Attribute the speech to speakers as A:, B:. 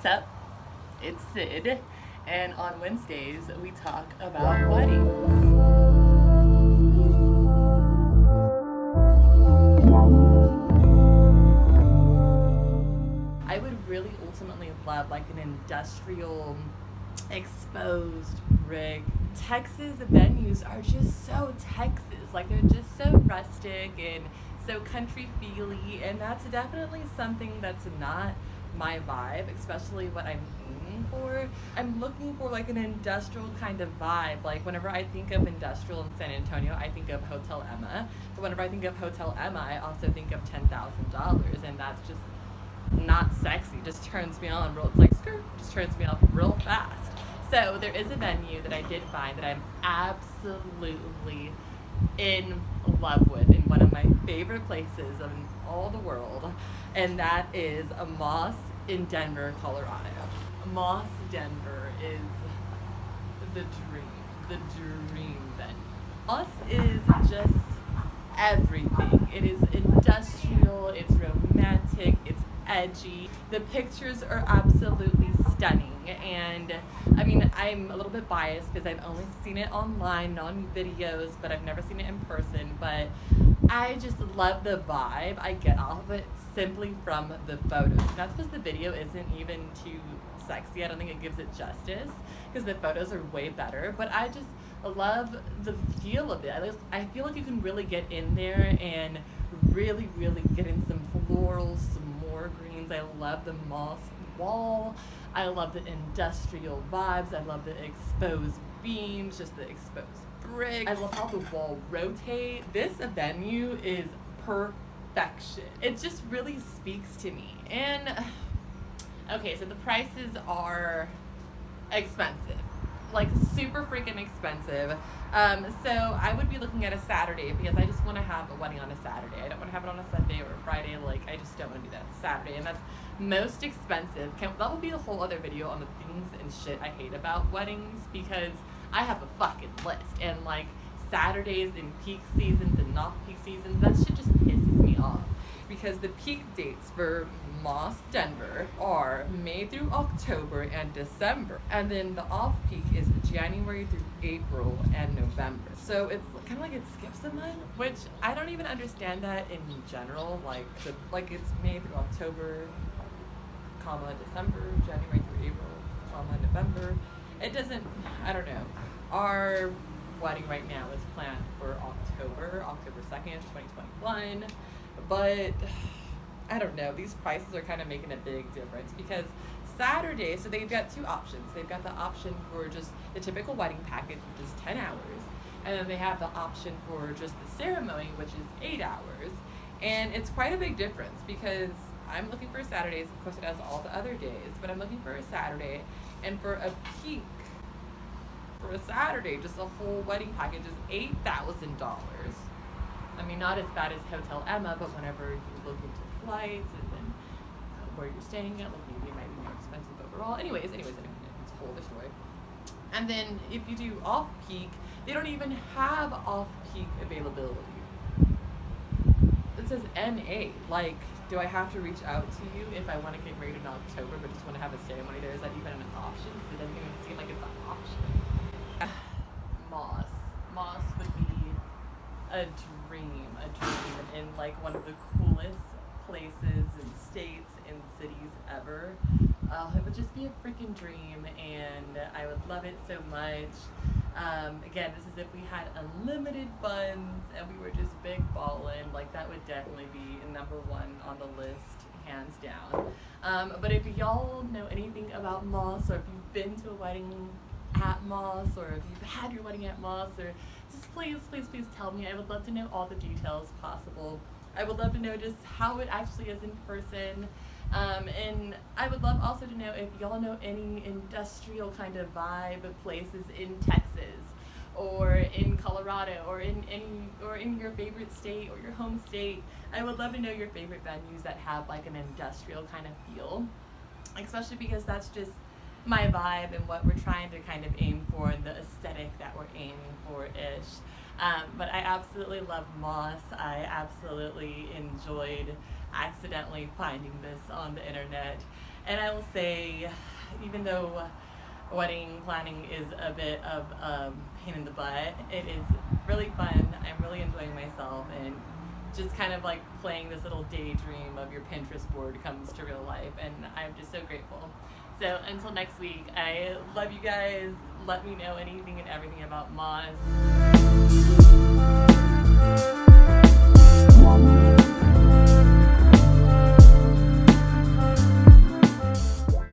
A: What's up? It's Sid, and on Wednesdays we talk about weddings. I would really ultimately love like an industrial exposed brick. Texas venues are just so Texas, like they're just so rustic and so country feely, and that's definitely something that's not my vibe, especially what I'm aiming for. I'm looking for like an industrial kind of vibe. Like whenever I think of industrial in San Antonio, I think of Hotel Emma. But whenever I think of Hotel Emma, I also think of $10,000, and that's just not sexy. Just turns me on real. It's like skirt. Just turns me off real fast. So there is a venue that I did find that I'm absolutely in love with, in one of my favorite places in all the world, and that is a Moss in Denver, Colorado. Moss Denver is the dream venue. Moss is just everything. It is industrial, it's romantic, it's edgy. The pictures are absolutely stunning, and I mean, I'm a little bit biased because I've only seen it online on videos, but I've never seen it in person. But I just love the vibe I get off of it simply from the photos. And that's because the video isn't even too sexy. I don't think it gives it justice because the photos are way better, but I just love the feel of it. I feel like you can really get in there and really get in some florals, some more greens. I love the moss wall. I love the industrial vibes. I love the exposed beams, just the exposed brick. I love how the wall rotate. This venue is perfection. It just really speaks to me. And okay, so the prices are expensive, like super freaking expensive. So I would be looking at a Saturday because I just want to have a wedding on a Saturday. I don't want to have it on a Sunday or a Friday. Like, I just don't want to do that Saturday, and that's most expensive. That would be a whole other video on the things and shit I hate about weddings, because I have a fucking list, and like Saturdays in peak seasons and not peak seasons, that shit just pisses me off. Because the peak dates for Moss Denver are May through October and December. And then the off-peak is January through April and November. So it's kind of like it skips a month, which I don't even understand that in general. Like it's May through October, comma, December, January through April, comma, November. It doesn't, I don't know. Our wedding right now is planned for October 2nd, 2021. But I don't know, these prices are kind of making a big difference, because Saturday, so they've got two options. They've got the option for just the typical wedding package, which is 10 hours, and then they have the option for just the ceremony, which is 8 hours. And it's quite a big difference, because I'm looking for Saturdays. Of course, it has all the other days, but I'm looking for a Saturday, and for a peak for a Saturday, just a whole wedding package is $8,000. I mean, not as bad as Hotel Emma, but whenever you look into flights and then where you're staying at, like maybe it might be more expensive overall. Anyways, it's a whole other story. And then if you do off-peak, they don't even have off-peak availability. It says MA. Like, do I have to reach out to you if I want to get married in October but just want to have a ceremony there? Is that even an option? Because it doesn't even seem like it's an option. Moss would be a dream in like one of the coolest places and states and cities ever. It would just be a freaking dream, and I would love it so much. Again, this is if we had unlimited funds and we were just big ballin', like that would definitely be number one on the list, hands down. But if y'all know anything about Moss, or if you've been to a wedding at Moss, or if you've had your wedding at Moss, or just please tell me. I would love to know all the details possible. I would love to know just how it actually is in person. And I would love also to know if y'all know any industrial kind of vibe of places in Texas, or in Colorado, or in your favorite state or your home state. I would love to know your favorite venues that have like an industrial kind of feel, especially because that's just my vibe and what we're trying to kind of aim for and the aesthetic that we're aiming for-ish. But I absolutely love moss. I absolutely enjoyed accidentally finding this on the internet. And I will say, even though wedding planning is a bit of a pain in the butt, it is really fun. I'm really enjoying myself, and just kind of like playing this little daydream of your Pinterest board comes to real life, and I'm just so grateful. So until next week, I love you guys. Let me know anything and everything about moss.